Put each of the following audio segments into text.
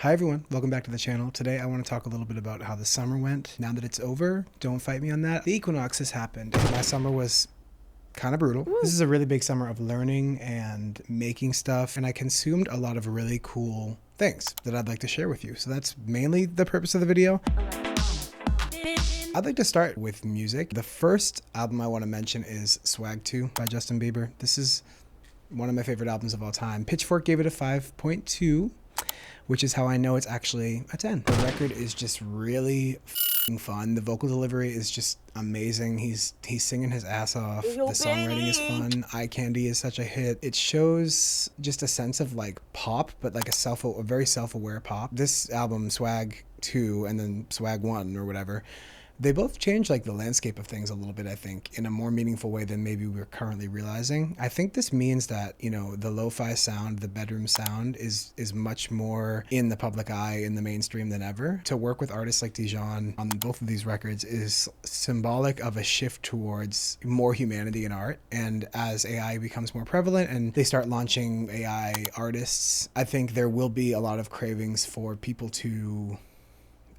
Hi everyone, welcome back to the channel. Today I want to talk a little bit about how the summer went. Now that it's over, don't fight me on that. The equinox has happened and my summer was kind of brutal. This is a really big summer of learning and making stuff, and I consumed a lot of really cool things that I'd like to share with you. So that's mainly the purpose of the video. I'd like to start with music. The first album I want to mention is Swag 2 by Justin Bieber. This is one of my favorite albums of all time. Pitchfork gave it a 5.2. which is how I know it's actually a 10. The record is just really fun. The vocal delivery is just amazing. He's singing his ass off. The songwriting is fun. Eye Candy is such a hit. It shows just a sense of like pop, but like a very self-aware pop. This album, Swag 2 and then Swag 1 or whatever, they both change like the landscape of things a little bit, I think, in a more meaningful way than maybe we're currently realizing. I think this means that, you know, the lo-fi sound, the bedroom sound is much more in the public eye, in the mainstream than ever. To work with artists like Dijon on both of these records is symbolic of a shift towards more humanity in art. And as AI becomes more prevalent and they start launching AI artists, I think there will be a lot of cravings for people to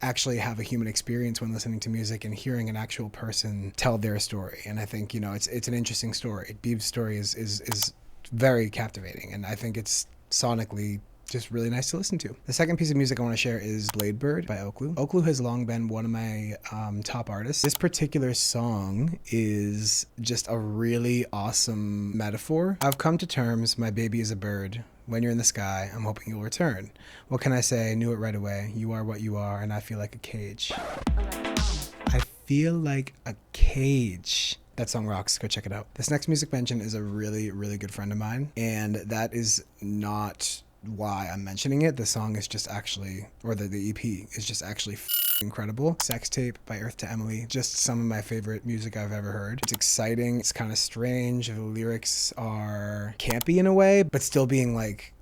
actually have a human experience when listening to music and hearing an actual person tell their story. And I think, you know, it's an interesting story. Bieb's story is very captivating, and I think it's sonically just really nice to listen to. The second piece of music I want to share is Bladebird by Oakloo. Oakloo has long been one of my top artists. This particular song is just a really awesome metaphor. I've come to terms, my baby is a bird. When you're in the sky, I'm hoping you'll return. What can I say? Knew it right away. You are what you are, and I feel like a cage. I feel like a cage. That song rocks. Go check it out. This next music mention is a really, really good friend of mine, and that is not why I'm mentioning it. The song is just actually, or the EP is just actually incredible. Sex Tape by Earth to Emily. Just some of my favorite music I've ever heard. It's exciting. It's kind of strange. The lyrics are campy in a way, but still being like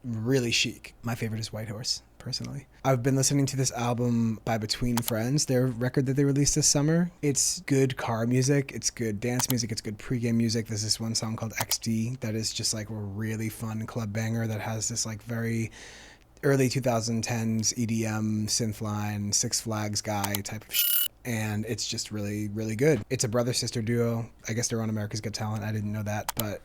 really chic. My favorite is White Horse, personally. I've been listening to this album by Between Friends, their record that they released this summer. It's good car music. It's good dance music. It's good pregame music. There's this one song called XD that is just like a really fun club banger that has this like very early 2010s EDM, synthline, Six Flags guy type of shit. And it's just really, really good. It's a brother-sister duo. I guess they're on America's Got Talent. I didn't know that, but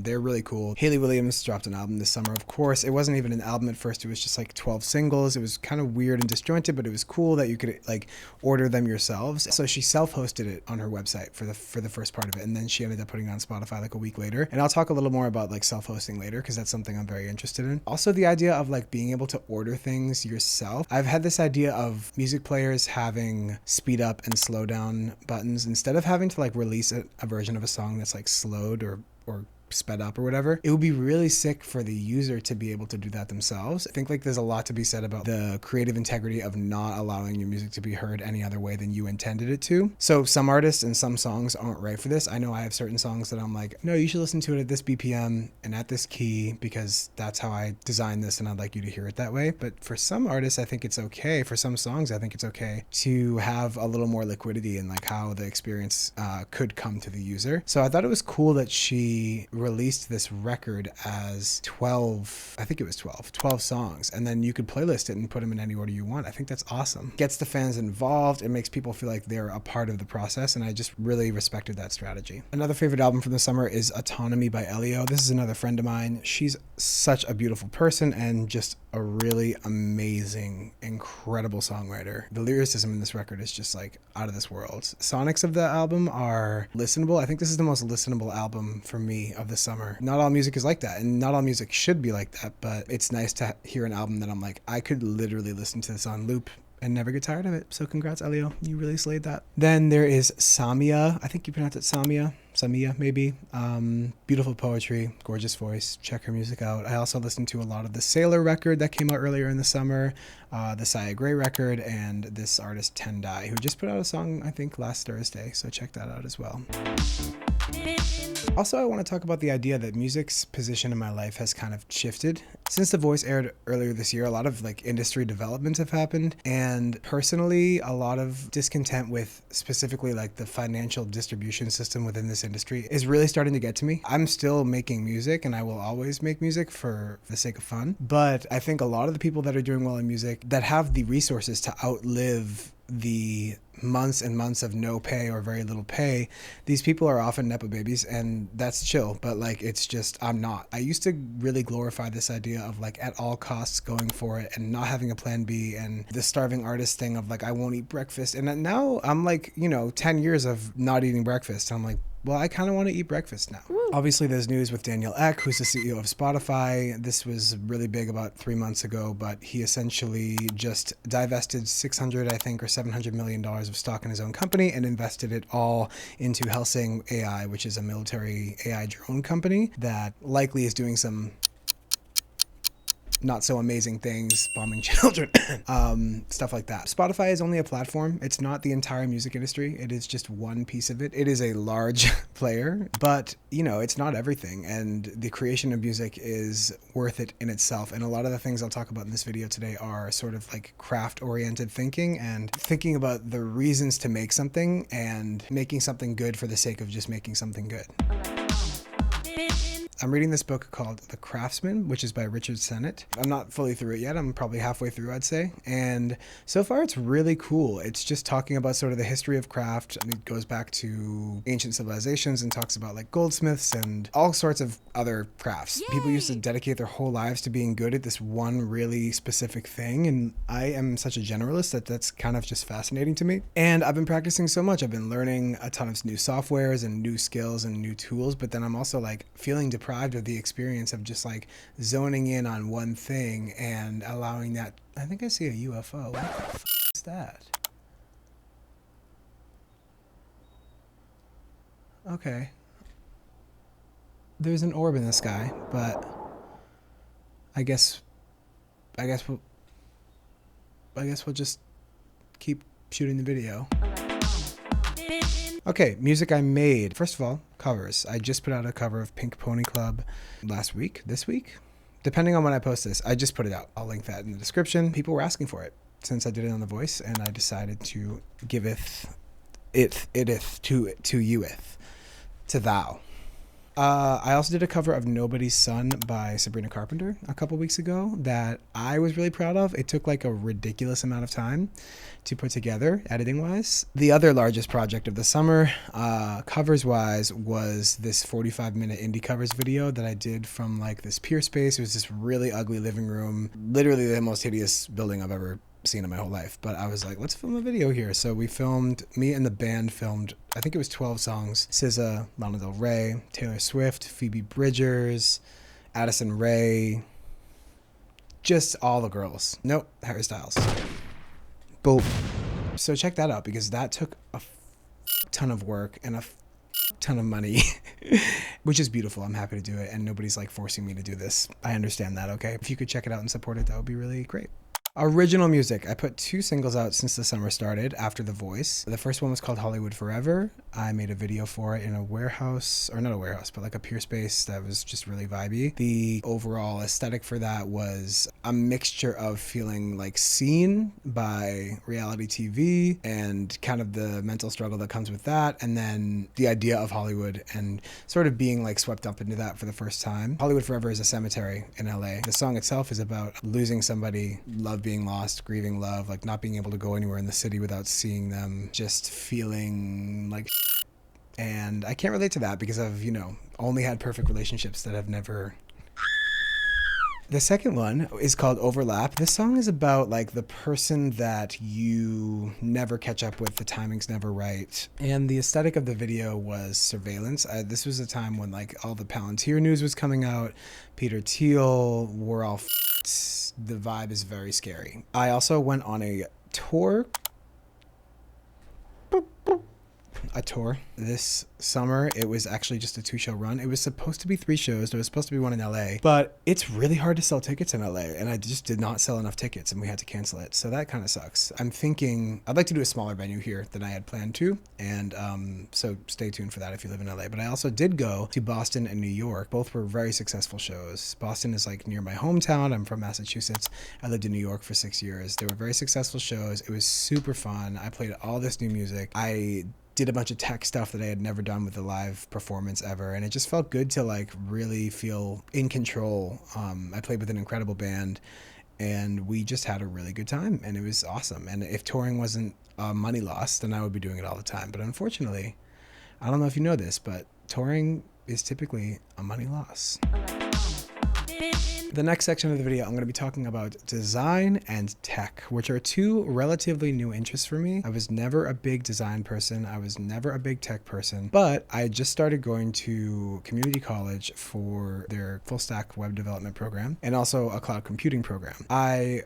they're really cool. Hayley Williams dropped an album this summer. Of course, it wasn't even an album at first. It was just like 12 singles. It was kind of weird and disjointed, but it was cool that you could like order them yourselves. So she self-hosted it on her website for the first part of it, and then she ended up putting it on Spotify like a week later. And I'll talk a little more about like self-hosting later because that's something I'm very interested in. Also, the idea of like being able to order things yourself. I've had this idea of music players having speed up and slow down buttons instead of having to like release a version of a song that's like slowed or sped up or whatever. It would be really sick for the user to be able to do that themselves. I think like there's a lot to be said about the creative integrity of not allowing your music to be heard any other way than you intended it to. So some artists and some songs aren't right for this. I know I have certain songs that I'm like, no, you should listen to it at this BPM and at this key because that's how I designed this and I'd like you to hear it that way. But for some artists, I think it's okay. For some songs, I think it's okay to have a little more liquidity in like how the experience could come to the user. So I thought it was cool that she released this record as 12 songs, and then you could playlist it and put them in any order you want. I think that's awesome. Gets the fans involved. It makes people feel like they're a part of the process, and I just really respected that strategy. Another favorite album from the summer is Autonomy by Elio. This is another friend of mine. She's such a beautiful person and just a really amazing, incredible songwriter. The lyricism in this record is just like out of this world. Sonics of the album are listenable. I think this is the most listenable album for me of the summer. Not all music is like that, and not all music should be like that, but it's nice to hear an album that I'm like, I could literally listen to this on loop and never get tired of it. So congrats, Elio. You really slayed that. Then there is Samia. I think you pronounce it Samia. Samia, maybe. Beautiful poetry, gorgeous voice. Check her music out. I also listened to a lot of the Sailor record that came out earlier in the summer, the Saya Gray record, and this artist Tendai, who just put out a song, I think, last Thursday. So check that out as well. Also, I want to talk about the idea that music's position in my life has kind of shifted. Since The Voice aired earlier this year, a lot of like industry developments have happened, and personally, a lot of discontent with specifically like the financial distribution system within this industry is really starting to get to me. I'm still making music and I will always make music for the sake of fun, but I think a lot of the people that are doing well in music that have the resources to outlive the months and months of no pay or very little pay, these people are often nepo babies, and that's chill, but like it's just, I'm not. I used to really glorify this idea of like at all costs going for it and not having a plan B, and the starving artist thing of like I won't eat breakfast, and now I'm like, 10 years of not eating breakfast, I'm like, well, I kind of want to eat breakfast now. Woo. Obviously, there's news with Daniel Ek, who's the CEO of Spotify. This was really big about 3 months ago, but he essentially just divested 600, I think, or $700 million of stock in his own company and invested it all into Helsing AI, which is a military AI drone company that likely is doing some not so amazing things, bombing children, stuff like that. Spotify is only a platform. It's not the entire music industry. It is just one piece of it. It is a large player, but it's not everything. And the creation of music is worth it in itself. And a lot of the things I'll talk about in this video today are sort of like craft-oriented thinking and thinking about the reasons to make something and making something good for the sake of just making something good. I'm reading this book called The Craftsman, which is by Richard Sennett. I'm not fully through it yet. I'm probably halfway through, I'd say. And so far, it's really cool. It's just talking about sort of the history of craft. It goes back to ancient civilizations and talks about like goldsmiths and all sorts of other crafts. Yay! People used to dedicate their whole lives to being good at this one really specific thing. And I am such a generalist that's kind of just fascinating to me. And I've been practicing so much. I've been learning a ton of new softwares and new skills and new tools, but then I'm also like feeling deprived of the experience of just like zoning in on one thing and allowing that. I think I see a UFO. What the f is that? Okay. There's an orb in the sky, but I guess we'll just keep shooting the video. Okay, music I made. First of all, covers. I just put out a cover of Pink Pony Club this week, depending on when I post this. I just put it out. I'll link that in the description. People were asking for it since I did it on The Voice, and I decided to giveth to thou. I also did a cover of Nobody's Son by Sabrina Carpenter a couple weeks ago that I was really proud of. It took like a ridiculous amount of time to put together, editing-wise. The other largest project of the summer, covers-wise, was this 45-minute indie covers video that I did from like this Peer Space. It was this really ugly living room, literally the most hideous building I've ever seen in my whole life, but I was like, let's film a video here. So me and the band filmed, I think it was 12 songs. SZA, Lana Del Rey, Taylor Swift, Phoebe Bridgers, Addison Rae, just all the girls. Nope, Harry Styles. Boom. So check that out because that took a ton of work and a ton of money, which is beautiful. I'm happy to do it, and nobody's like forcing me to do this. I understand that, okay? If you could check it out and support it, that would be really great. Original music. I put 2 singles out since the summer started after The Voice. The first one was called Hollywood Forever. I made a video for it in a warehouse, or not a warehouse, but like a Peer Space that was just really vibey. The overall aesthetic for that was a mixture of feeling like seen by reality TV and kind of the mental struggle that comes with that, and then the idea of Hollywood and sort of being like swept up into that for the first time. Hollywood Forever is a cemetery in LA. The song itself is about losing somebody, love being lost, grieving love, like not being able to go anywhere in the city without seeing them, just feeling like and I can't relate to that because I've, only had perfect relationships that have never. The second one is called Overlap. This song is about like the person that you never catch up with, the timing's never right. And the aesthetic of the video was surveillance. This was a time when like all the Palantir news was coming out, Peter Thiel, we're all the vibe is very scary. I also went on a tour a tour this summer. It was actually just a 2-show run. It was supposed to be 3 shows. There was supposed to be one in LA, but it's really hard to sell tickets in LA, and I just did not sell enough tickets and we had to cancel it. So that kind of sucks. I'm thinking I'd like to do a smaller venue here than I had planned to, and so stay tuned for that if you live in LA. But I also did go to Boston and New York. Both were very successful shows. Boston is like near my hometown. I'm from Massachusetts. I lived in New York for 6 years. They were very successful shows. It was super fun. I played all this new music. I did a bunch of tech stuff that I had never done with a live performance ever, and it just felt good to like really feel in control. I played with an incredible band, and we just had a really good time, and it was awesome. And if touring wasn't a money loss, then I would be doing it all the time. But unfortunately, I don't know if you know this, but touring is typically a money loss. The next section of the video, I'm going to be talking about design and tech, which are 2 relatively new interests for me. I was never a big design person. I was never a big tech person, but I just started going to community college for their full stack web development program and also a cloud computing program. I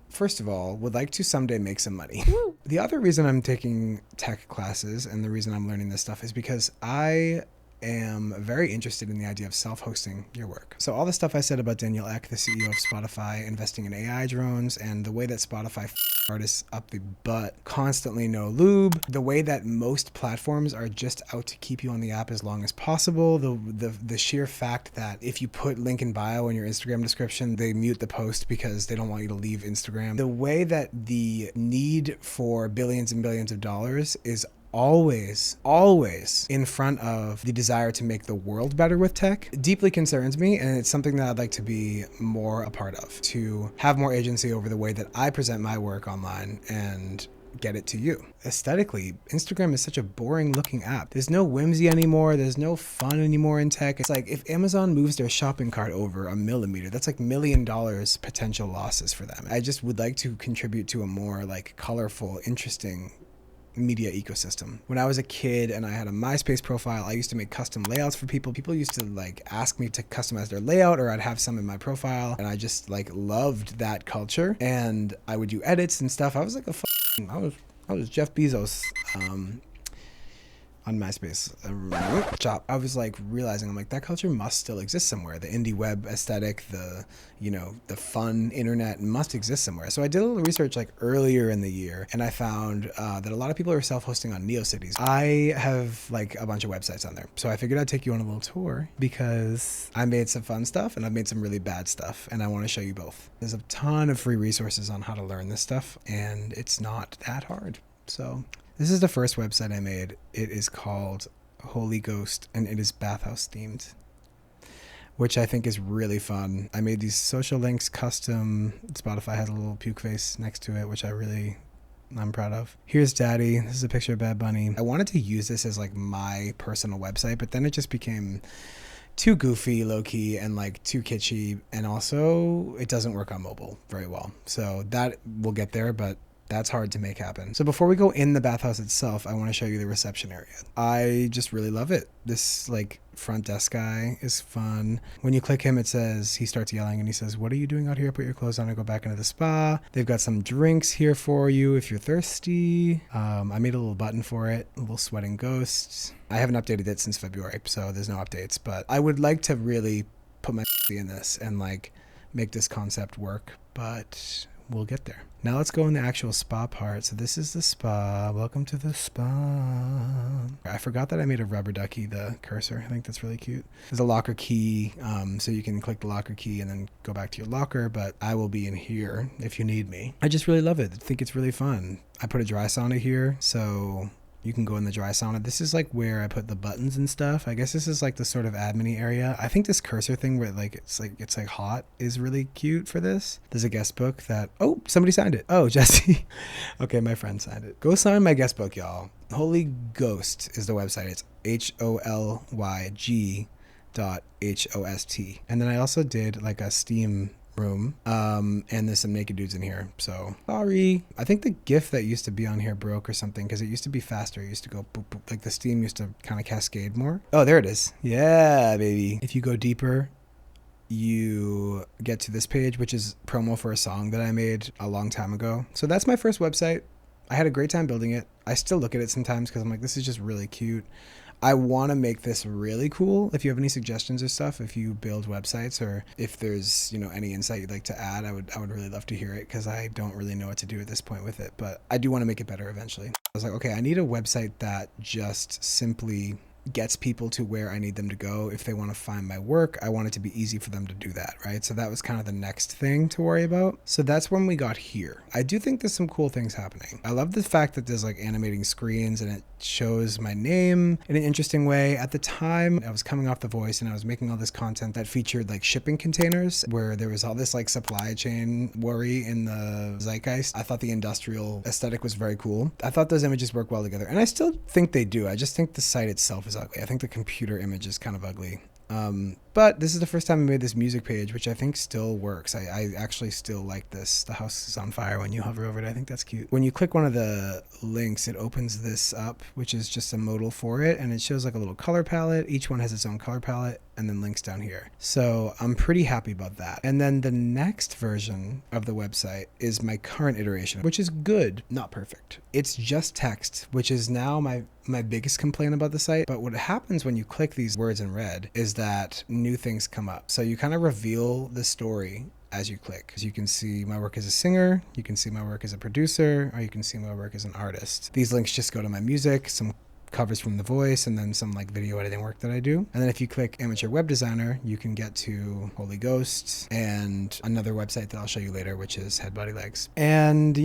first of all, would like to someday make some money. The other reason I'm taking tech classes and the reason I'm learning this stuff is because I am very interested in the idea of self-hosting your work. So all the stuff I said about Daniel Ek, the CEO of Spotify, investing in AI drones, and the way that Spotify artists up the butt, constantly no lube, the way that most platforms are just out to keep you on the app as long as possible, the sheer fact that if you put link in bio in your Instagram description, they mute the post because they don't want you to leave Instagram, the way that the need for billions and billions of dollars is always in front of the desire to make the world better with tech deeply concerns me, and it's something that I'd like to be more a part of, to have more agency over the way that I present my work online and get it to you. Aesthetically, Instagram is such a boring looking app. There's no whimsy anymore. There's no fun anymore in tech. It's like if Amazon moves their shopping cart over a millimeter, that's like $1 million potential losses for them. I just would like to contribute to a more like colorful, interesting media ecosystem. When I was a kid and I had a MySpace profile, I used to make custom layouts for people. People used to like ask me to customize their layout, or I'd have some in my profile, and I just like loved that culture, and I would do edits and stuff. I was like I was Jeff Bezos on MySpace. I was like realizing, I'm like, that culture must still exist somewhere. The indie web aesthetic, the fun internet must exist somewhere. So I did a little research like earlier in the year, and I found that a lot of people are self-hosting on NeoCities. I have like a bunch of websites on there. So I figured I'd take you on a little tour because I made some fun stuff and I've made some really bad stuff, and I want to show you both. There's a ton of free resources on how to learn this stuff, and it's not that hard. So this is the first website I made. It is called Holy Ghost, and it is bathhouse themed, which I think is really fun. I made these social links custom. Spotify has a little puke face next to it, which I'm proud of. Here's Daddy. This is a picture of Bad Bunny. I wanted to use this as like my personal website, but then it just became too goofy, low-key, and like too kitschy, and also it doesn't work on mobile very well. So that will get there, but that's hard to make happen. So before we go in the bathhouse itself, I want to show you the reception area. I just really love it. This like front desk guy is fun. When you click him, it says, he starts yelling and he says, "What are you doing out here? Put your clothes on and go back into the spa." They've got some drinks here for you if you're thirsty. I made a little button for it, a little sweating ghosts. I haven't updated it since February, so there's no updates, but I would like to really put my in this and like make this concept work, but we'll get there. Now let's go in the actual spa part. So this is the spa. Welcome to the spa. I forgot that I made a rubber ducky, the cursor. I think that's really cute. There's a locker key, so you can click the locker key and then go back to your locker, but I will be in here if you need me. I just really love it. I think it's really fun. I put a dry sauna here, so you can go in the dry sauna. This is like where I put the buttons and stuff. I guess this is like the sort of admin-y area. I think this cursor thing where it's like hot is really cute for this. There's a guest book that, oh, somebody signed it. Oh, Jesse. Okay, my friend signed it. Go sign my guest book, y'all. Holy Ghost is the website. It's HOLYG.HOST. And then I also did like a Steam room, and there's some naked dudes in here, so sorry. I think the GIF that used to be on here broke or something, because it used to be faster. It used to go boop, boop. Like the Steam used to kind of cascade more. Oh, there it is. Yeah, baby. If you go deeper, you get to this page, which is promo for a song that I made a long time ago. So that's my first website. I had a great time building it. I still look at it sometimes because I'm like, this is just really cute. I want to make this really cool. If you have any suggestions or stuff, if you build websites or if there's, any insight you'd like to add, I would really love to hear it because I don't really know what to do at this point with it, but I do want to make it better eventually. I was like, okay, I need a website that just simply gets people to where I need them to go. If they want to find my work, I want it to be easy for them to do that, right? So that was kind of the next thing to worry about. So that's when we got here. I do think there's some cool things happening. I love the fact that there's like animating screens and it shows my name in an interesting way. At the time, I was coming off The Voice and I was making all this content that featured like shipping containers where there was all this like supply chain worry in the zeitgeist. I thought the industrial aesthetic was very cool. I thought those images work well together, and I still think they do. I just think the site itself is ugly. I think the computer image is kind of ugly. But this is the first time I made this music page, which I think still works. I actually still like this. The house is on fire when you hover over it. I think that's cute. When you click one of the links, it opens this up, which is just a modal for it. And it shows like a little color palette. Each one has its own color palette and then links down here. So I'm pretty happy about that. And then the next version of the website is my current iteration, which is good, not perfect. It's just text, which is now my biggest complaint about the site. But what happens when you click these words in red is that new things come up. So you kind of reveal the story as you click. As you can see my work as a singer, you can see my work as a producer, or you can see my work as an artist. These links just go to my music, some covers from The Voice, and then some like video editing work that I do. And then if you click amateur web designer, you can get to Holy Ghosts and another website that I'll show you later, which is Head Body Legs. And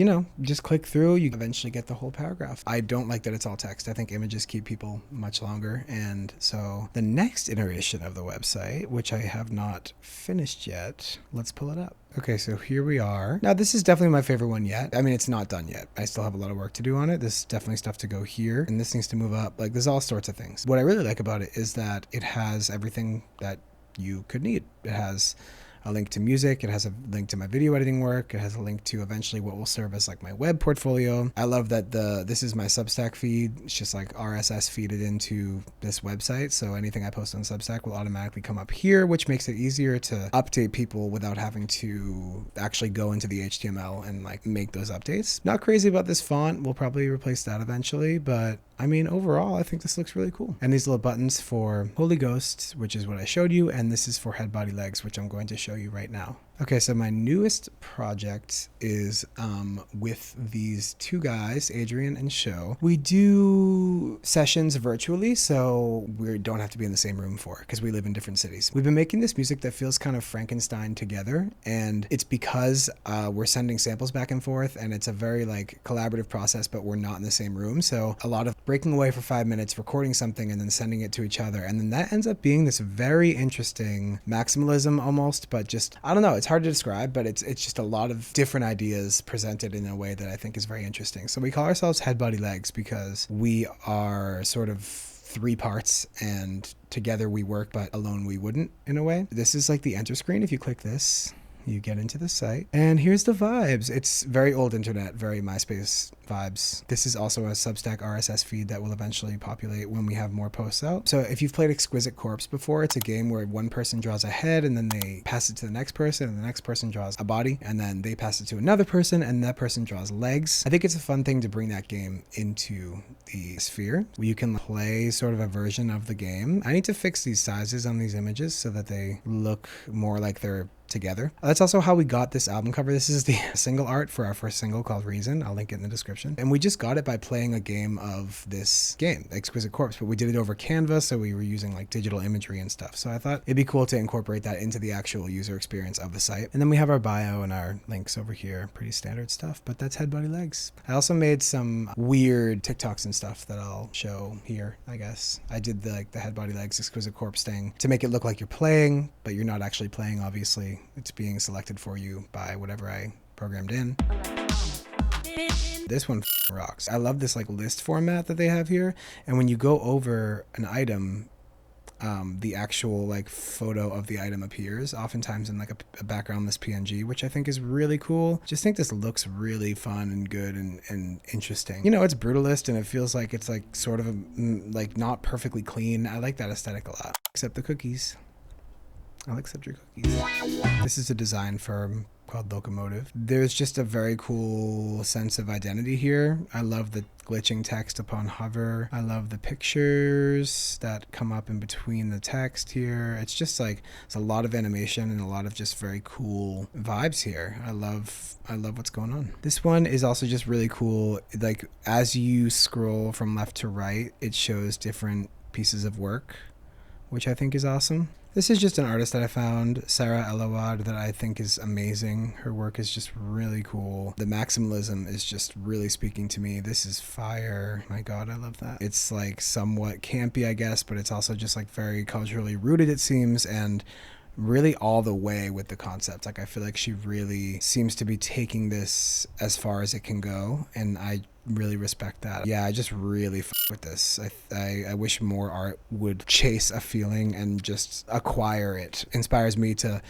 just click through, you eventually get the whole paragraph. I don't like that it's all text. I think images keep people much longer. And so the next iteration of the website, which I have not finished yet, let's pull it up. Okay, so here we are. Now, this is definitely my favorite one yet. I mean, it's not done yet. I still have a lot of work to do on it. There's definitely stuff to go here, and this needs to move up. Like, there's all sorts of things. What I really like about it is that it has everything that you could need. It has a link to music. It has a link to my video editing work. It has a link to eventually what will serve as like my web portfolio. I love that this is my Substack feed. It's just like RSS feeded into this website. So anything I post on Substack will automatically come up here, which makes it easier to update people without having to actually go into the HTML and like make those updates. Not crazy about this font. We'll probably replace that eventually, but I mean, overall, I think this looks really cool. And these little buttons for Holy Ghost, which is what I showed you, and this is for Head Body Legs, which I'm going to show you right now. Okay, so my newest project is with these two guys, Adrian and Sho. We do sessions virtually, so we don't have to be in the same room for it because we live in different cities. We've been making this music that feels kind of Frankenstein together, and it's because we're sending samples back and forth, and it's a very like collaborative process, but we're not in the same room. So a lot of breaking away for 5 minutes, recording something, and then sending it to each other. And then that ends up being this very interesting maximalism almost, but just, I don't know, it's hard to describe, but it's just a lot of different ideas presented in a way that I think is very interesting. So we call ourselves Head Body Legs because we are sort of three parts and together we work, but alone we wouldn't in a way. This is like the enter screen. If you click this, you get into the site and here's the vibes. It's very old internet, very MySpace vibes. This is also a Substack RSS feed that will eventually populate when we have more posts out. So if you've played Exquisite Corpse before, it's a game where one person draws a head and then they pass it to the next person and the next person draws a body and then they pass it to another person and that person draws legs. I think it's a fun thing to bring that game into the sphere where you can play sort of a version of the game. I need to fix these sizes on these images so that they look more like they're together. That's also how we got this album cover. This is the single art for our first single called Reason. I'll link it in the description. And we just got it by playing a game of this game, Exquisite Corpse, but we did it over Canva, so we were using like digital imagery and stuff. So I thought it'd be cool to incorporate that into the actual user experience of the site. And then we have our bio and our links over here. Pretty standard stuff, but that's Head Body Legs. I also made some weird TikToks and stuff that I'll show here, I guess. I did the Head Body Legs Exquisite Corpse thing to make it look like you're playing, but you're not actually playing, obviously. It's being selected for you by whatever I programmed in. This one rocks. I love this like list format that they have here. And when you go over an item, the actual like photo of the item appears oftentimes in like a backgroundless PNG, which I think is really cool. Just think this looks really fun and good and interesting. You know, it's brutalist and it feels like it's like sort of like not perfectly clean. I like that aesthetic a lot. Except the cookies. I'll accept your cookies. This is a design firm called Locomotive. There's just a very cool sense of identity here. I love the glitching text upon hover. I love the pictures that come up in between the text here. It's just like, it's a lot of animation and a lot of just very cool vibes here. I love what's going on. This one is also just really cool. Like, as you scroll from left to right, it shows different pieces of work, which I think is awesome. This is just an artist that I found, Sarah Elawad, that I think is amazing. Her work is just really cool. The maximalism is just really speaking to me. This is fire. My God, I love that. It's like somewhat campy, I guess, but it's also just like very culturally rooted, it seems, and really all the way with the concept. Like, I feel like she really seems to be taking this as far as it can go, and I really respect that. Yeah, I just really with this. I wish more art would chase a feeling and just acquire it. Inspires me to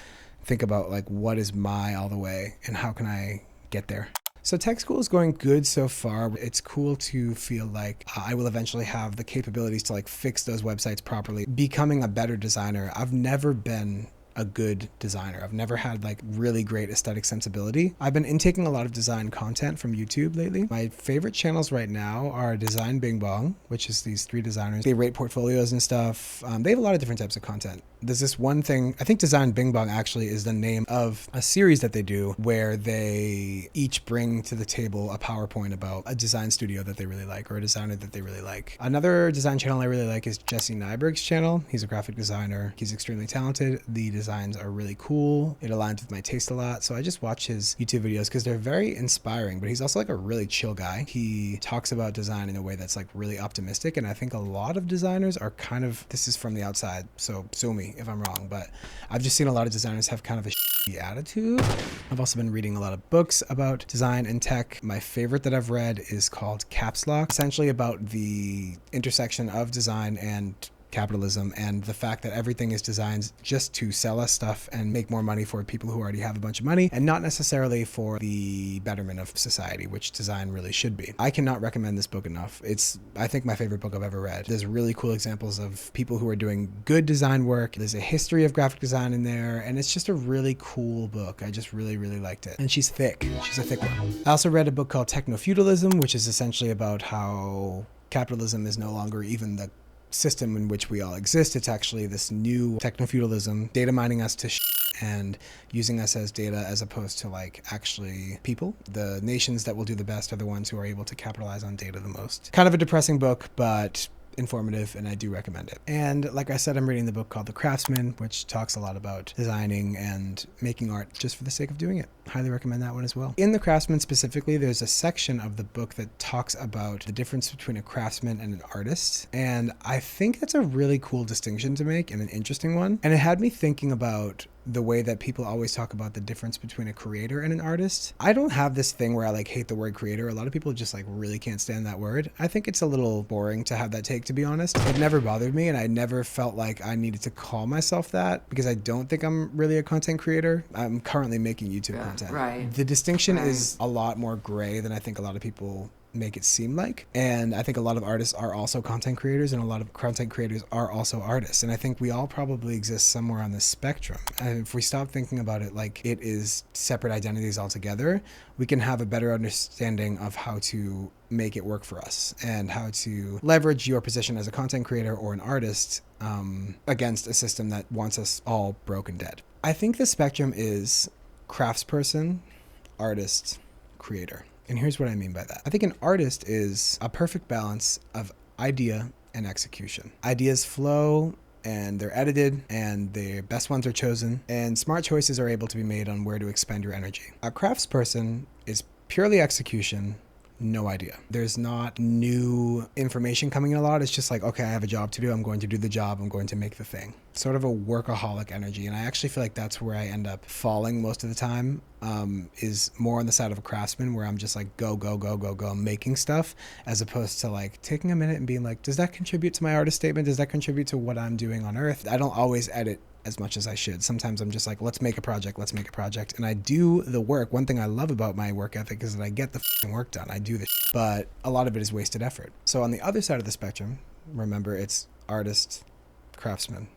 think about like, what is my all the way and how can I get there? So tech school is going good so far. It's cool to feel like I will eventually have the capabilities to like fix those websites properly. Becoming a better designer. I've never been a good designer. I've never had like really great aesthetic sensibility. I've been intaking a lot of design content from YouTube lately. My favorite channels right now are Design Bing Bong, which is these 3 designers. They rate portfolios and stuff. They have a lot of different types of content. There's this one thing, I think Design Bing Bong actually is the name of a series that they do where they each bring to the table a PowerPoint about a design studio that they really like or a designer that they really like. Another design channel I really like is Jesse Nyberg's channel. He's a graphic designer. He's extremely talented. The designs are really cool. It aligns with my taste a lot. So I just watch his YouTube videos because they're very inspiring, but he's also like a really chill guy. He talks about design in a way that's like really optimistic. And I think a lot of designers are kind of, this is from the outside, so sue me if I'm wrong, but I've just seen a lot of designers have kind of a shitty attitude. I've also been reading a lot of books about design and tech. My favorite that I've read is called Caps Lock, essentially about the intersection of design and capitalism and the fact that everything is designed just to sell us stuff and make more money for people who already have a bunch of money and not necessarily for the betterment of society, which design really should be. I cannot recommend this book enough. It's, I think, my favorite book I've ever read. There's really cool examples of people who are doing good design work. There's a history of graphic design in there, and it's just a really cool book. I just really, really liked it. And she's thick. She's a thick one. I also read a book called Techno-Feudalism, which is essentially about how capitalism is no longer even the system in which we all exist. It's actually this new techno-feudalism, data mining us to and using us as data as opposed to like actually people. The nations that will do the best are the ones who are able to capitalize on data the most. Kind of a depressing book, but informative, and I do recommend it. And like I said, I'm reading the book called The Craftsman, which talks a lot about designing and making art just for the sake of doing it. Highly recommend that one as well. In The Craftsman specifically, there's a section of the book that talks about the difference between a craftsman and an artist. And I think that's a really cool distinction to make and an interesting one. And it had me thinking about the way that people always talk about the difference between a creator and an artist. I don't have this thing where I like hate the word creator. A lot of people just like really can't stand that word. I think it's a little boring to have that take, to be honest. It never bothered me, and I never felt like I needed to call myself that because I don't think I'm really a content creator. I'm currently making YouTube content. Right. The distinction is a lot more gray than I think a lot of people make it seem like. And I think a lot of artists are also content creators, and a lot of content creators are also artists. And I think we all probably exist somewhere on this spectrum. And if we stop thinking about it like it is separate identities altogether, we can have a better understanding of how to make it work for us and how to leverage your position as a content creator or an artist against a system that wants us all broke and dead. I think the spectrum is craftsperson, artist, creator. And here's what I mean by that. I think an artist is a perfect balance of idea and execution. Ideas flow and they're edited and the best ones are chosen, and smart choices are able to be made on where to expend your energy. A craftsperson is purely execution, no idea. There's not new information coming in a lot. It's just like, okay, I have a job to do. I'm going to do the job. I'm going to make the thing. Sort of a workaholic energy. And I actually feel like that's where I end up falling most of the time, is more on the side of a craftsman, where I'm just like, go, making stuff, as opposed to like taking a minute and being like, does that contribute to my artist statement? Does that contribute to what I'm doing on earth? I don't always edit as much as I should. Sometimes I'm just like, let's make a project. And I do the work. One thing I love about my work ethic is that I get the work done. I do but a lot of it is wasted effort. So on the other side of the spectrum, remember, it's artist, craftsman,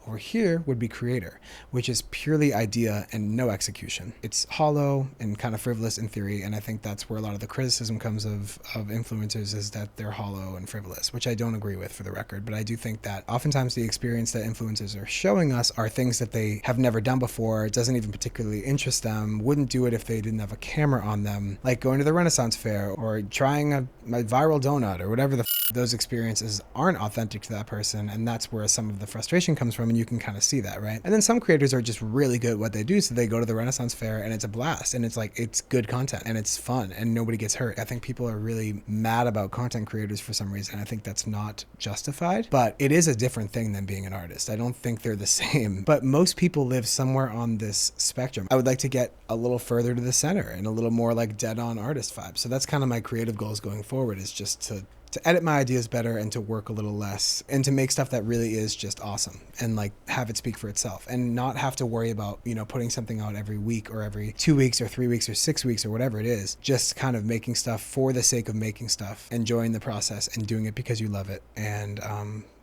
Over here would be creator, which is purely idea and no execution. It's hollow and kind of frivolous in theory, and I think that's where a lot of the criticism comes of influencers, is that they're hollow and frivolous, which I don't agree with, for the record. But I do think that oftentimes the experience that influencers are showing us are things that they have never done before. It doesn't even particularly interest them, wouldn't do it if they didn't have a camera on them, like going to the Renaissance Fair or trying a viral donut or whatever the those experiences aren't authentic to that person, and that's where some of the frustration comes from, and you can kind of see that, right? And then some creators are just really good at what they do, so they go to the Renaissance Fair and it's a blast, and it's like, it's good content and it's fun and nobody gets hurt. I think people are really mad about content creators for some reason. I think that's not justified, but it is a different thing than being an artist. I don't think they're the same, but most people live somewhere on this spectrum. I would like to get a little further to the center and a little more like dead on artist vibe. So that's kind of my creative goals going forward, is just to edit my ideas better and to work a little less and to make stuff that really is just awesome and like have it speak for itself and not have to worry about, you know, putting something out every week or every 2 weeks or 3 weeks or 6 weeks or whatever it is. Just kind of making stuff for the sake of making stuff, enjoying the process and doing it because you love it. And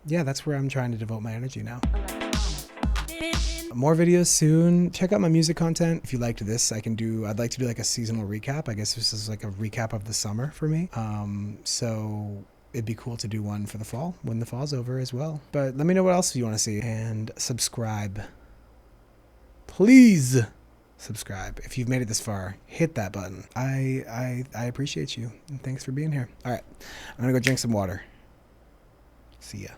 yeah, that's where I'm trying to devote my energy now. More videos soon. Check out my music content. If you liked this, I'd like to do like a seasonal recap. I guess this is like a recap of the summer for me. So it'd be cool to do one for the fall when the fall's over as well. But let me know what else you want to see, and subscribe. Please subscribe. If you've made it this far, hit that button. I appreciate you, and thanks for being here. All right, I'm gonna go drink some water. See ya.